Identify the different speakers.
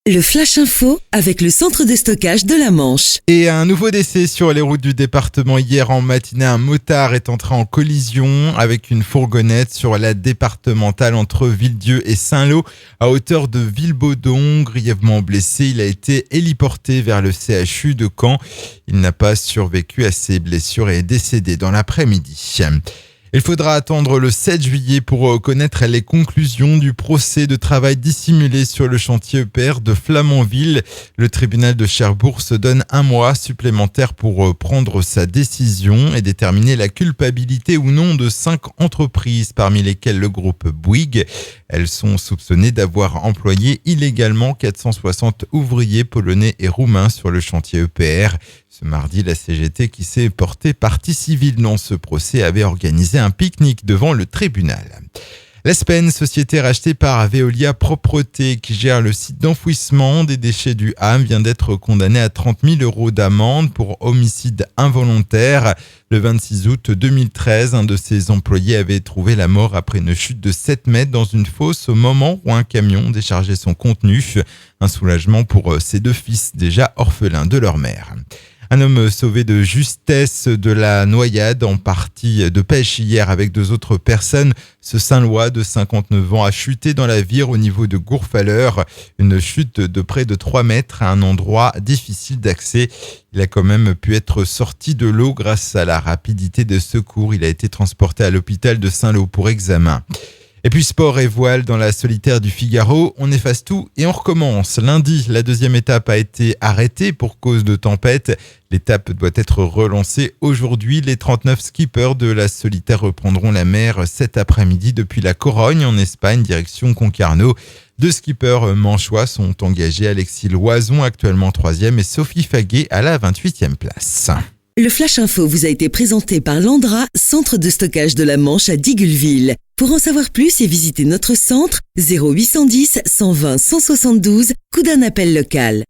Speaker 1: Le Flash Info avec le centre de stockage de la Manche.
Speaker 2: Et un nouveau décès sur les routes du département. Hier en matinée, un motard est entré en collision avec une fourgonnette sur la départementale entre Villedieu et Saint-Lô à hauteur de Villebaudon. Grièvement blessé, il a été héliporté vers le CHU de Caen. Il n'a pas survécu à ses blessures et est décédé dans l'après-midi. Il faudra attendre le 7 juillet pour connaître les conclusions du procès de travail dissimulé sur le chantier EPR de Flamanville. Le tribunal de Cherbourg se donne un mois supplémentaire pour prendre sa décision et déterminer la culpabilité ou non de 5 entreprises, parmi lesquelles le groupe Bouygues. Elles sont soupçonnées d'avoir employé illégalement 460 ouvriers polonais et roumains sur le chantier EPR. Ce mardi, la CGT, qui s'est portée partie civile dans ce procès, avait organisé un pique-nique devant le tribunal. L'Espen, société rachetée par Veolia Propreté, qui gère le site d'enfouissement des déchets du Ham, vient d'être condamnée à 30 000 € d'amende pour homicide involontaire. Le 26 août 2013, un de ses employés avait trouvé la mort après une chute de 7 mètres dans une fosse au moment où un camion déchargeait son contenu. Un soulagement pour ses 2 fils déjà orphelins de leur mère. Un homme sauvé de justesse de la noyade en partie de pêche hier avec 2 autres personnes. Ce Saint-Lois de 59 ans a chuté dans la Vire au niveau de Gourfaleur. Une chute de près de 3 mètres à un endroit difficile d'accès. Il a quand même pu être sorti de l'eau grâce à la rapidité de secours. Il a été transporté à l'hôpital de Saint-Lô pour examen. Et puis sport et voile dans la solitaire du Figaro, on efface tout et on recommence. Lundi, la 2e étape a été arrêtée pour cause de tempête. L'étape doit être relancée aujourd'hui. Les 39 skippers de la solitaire reprendront la mer cet après-midi depuis la Corogne en Espagne, direction Concarneau. 2 skippers manchois sont engagés, Alexis Loison actuellement 3e et Sophie Faguet à la 28e place.
Speaker 1: Le Flash Info vous a été présenté par Landra, centre de stockage de la Manche à Digulleville. Pour en savoir plus et visiter notre centre, 0810 120 172, coup d'un appel local.